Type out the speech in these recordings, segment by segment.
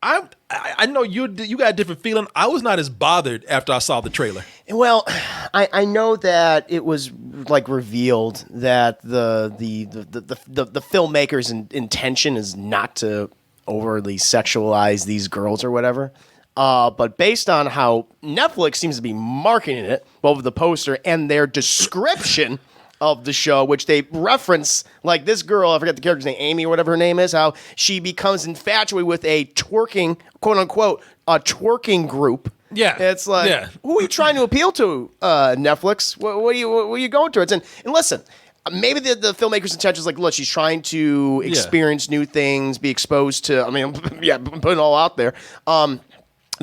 I know you got a different feeling. I was not as bothered after I saw the trailer. Well, I know that it was like revealed that the filmmaker's intention is not to overly sexualize these girls or whatever. But based on how Netflix seems to be marketing it, both with the poster and their description of the show, which they reference, like this girl, I forget the character's name, Amy or whatever her name is, how she becomes infatuated with a twerking, quote unquote, a twerking group. Yeah. It's like, who are you trying to appeal to, Netflix? What are you going towards? And listen, maybe the filmmaker's intention is like, look, she's trying to experience new things, be exposed to, put it all out there.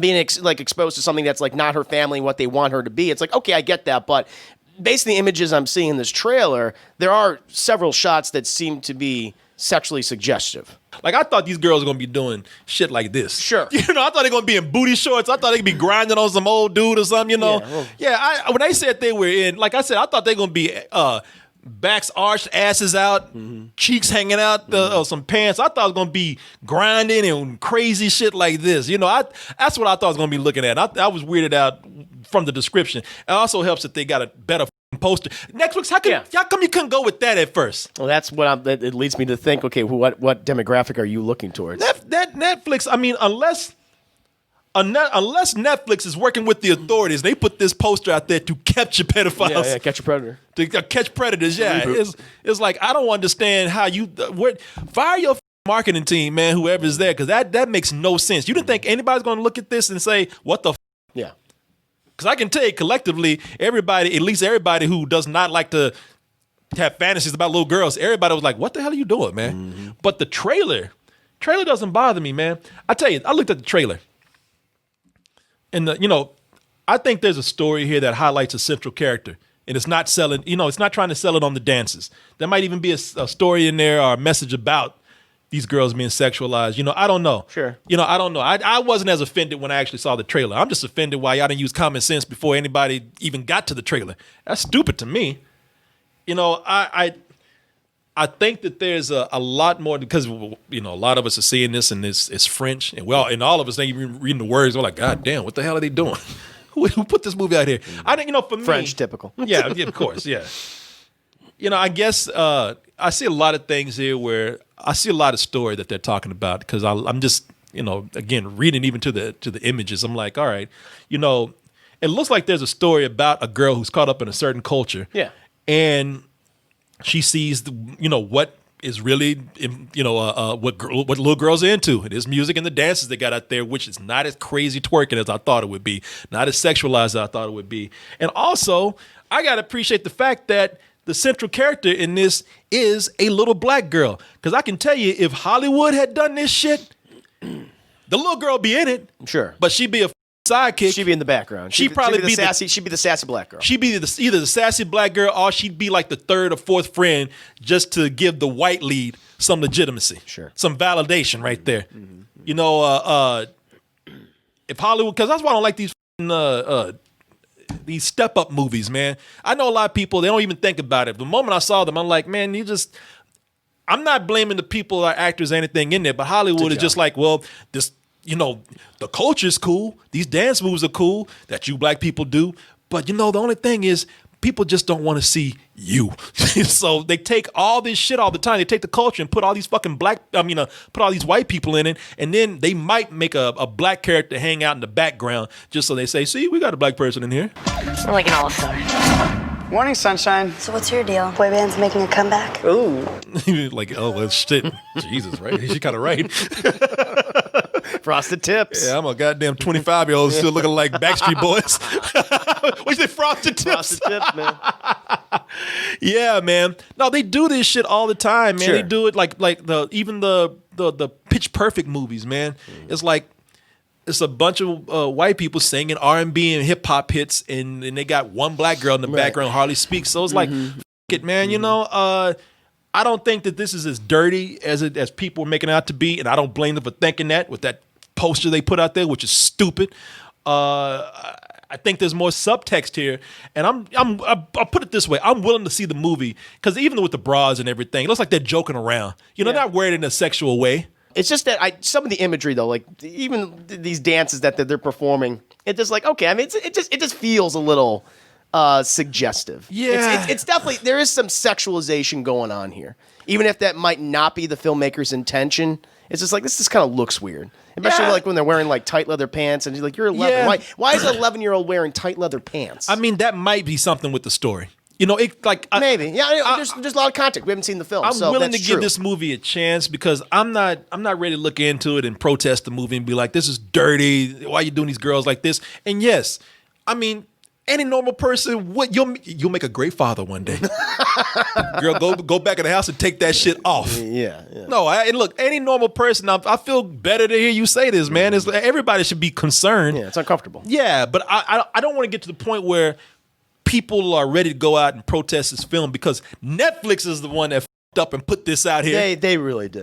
Being exposed to something that's like not her family, what they want her to be. It's like, okay, I get that, but based on the images I'm seeing in this trailer, there are several shots that seem to be sexually suggestive. Like, I thought these girls were going to be doing shit like this. Sure. I thought they were going to be in booty shorts. I thought they could be grinding on some old dude or something, when they said they were in, like I said, I thought they were going to be backs arched, asses out, cheeks hanging out, some pants. I thought it was going to be grinding and crazy shit like this. That's what I thought I was going to be looking at. I was weirded out from the description. It also helps that they got a better poster. Netflix, how come you couldn't go with that at first? Well, that's what it leads me to think, okay, what demographic are you looking towards? That Netflix, unless Netflix is working with the authorities, they put this poster out there to capture pedophiles. Yeah, catch a predator. To catch predators, It's like, I don't understand how fire your marketing team, man, whoever's there, because that makes no sense. You didn't think anybody's going to look at this and say, what the Yeah. Because I can tell you collectively, everybody, at least everybody who does not like to have fantasies about little girls, everybody was like, what the hell are you doing, man? Mm-hmm. But the trailer doesn't bother me, man. I tell you, I looked at the trailer. And, I think there's a story here that highlights a central character. And it's not selling, it's not trying to sell it on the dances. There might even be a story in there or a message about these girls being sexualized. I don't know. Sure. I don't know. I wasn't as offended when I actually saw the trailer. I'm just offended why y'all didn't use common sense before anybody even got to the trailer. That's stupid to me. I think that there's a lot more, because a lot of us are seeing this and it's French, and all of us ain't even reading the words. We're like, God damn, what the hell are they doing? Who put this movie out here? I think for me, French typical. Yeah, of course, yeah. I guess I see a lot of things here where I see a lot of story that they're talking about, because I'm just again reading even to the images. I'm like, all right, it looks like there's a story about a girl who's caught up in a certain culture. Yeah, and she sees what is really what little girls are into. It is music and the dances they got out there, which is not as crazy twerking as I thought it would be, not as sexualized as I thought it would be. And also, I gotta appreciate the fact that the central character in this is a little black girl. Because I can tell you, if Hollywood had done this shit, the little girl be in it. Sure. But she'd be a sidekick. She'd be in the background. She'd probably be she'd be the sassy black girl. She'd be either the sassy black girl, or she'd be like the third or fourth friend, just to give the white lead some legitimacy. Sure. Some validation right there. Mm-hmm. If Hollywood, because that's why I don't like these step-up movies, man. I know a lot of people, they don't even think about it. The moment I saw them, I'm like, man, I'm not blaming the people or actors or anything in there, but Hollywood is just like, well, this, the culture's cool. These dance moves are cool that you black people do. But, the only thing is, people just don't want to see you. So they take all this shit all the time. They take the culture and put all these fucking put all these white people in it, and then they might make a black character hang out in the background just so they say, see, we got a black person in here. We're like an all-star. Morning, sunshine. So what's your deal? Boy band's making a comeback? Ooh. Like, oh, well, shit. Jesus, right? She kind of right. Frosted Tips. Yeah, I'm a goddamn 25-year-old still looking like Backstreet Boys. What you say, Frosted Tips? Frosted Tips, man. Yeah, man. No, they do this shit all the time, man. Sure. They do it like even the Pitch Perfect movies, man. It's like, it's a bunch of white people singing R&B and hip hop hits, and they got one black girl in the background hardly speaks. So it's like, f it, man. I don't think that this is as dirty as people are making it out to be, and I don't blame them for thinking that with that poster they put out there, which is stupid. I think there's more subtext here, and I'll put it this way: I'm willing to see the movie, because even with the bras and everything, it looks like they're joking around. They're not wearing it in a sexual way. It's just that some of the imagery though, like even these dances that they're performing, it's just like okay. I mean, it just feels a little suggestive. Yeah, it's definitely there is some sexualization going on here, even if that might not be the filmmaker's intention. It's just like this just kind of looks weird, especially like when they're wearing like tight leather pants, and you're like, you're 11. Yeah. Why is an 11-year-old wearing tight leather pants? I mean, that might be something with the story. You know, it like maybe, there's a lot of context. We haven't seen the film. I'm so willing that's to true. give this movie a chance because I'm not ready to look into it and protest the movie and be like, this is dirty. Why are you doing these girls like this? And yes, I mean, any normal person you'll make a great father one day. Girl, go back in the house and take that shit off. Yeah. No, and look, any normal person, I feel better to hear you say this, man. It's everybody should be concerned. Yeah, it's uncomfortable. Yeah, but I don't want to get to the point where people are ready to go out and protest this film because Netflix is the one that f***ed up and put this out here. They really did.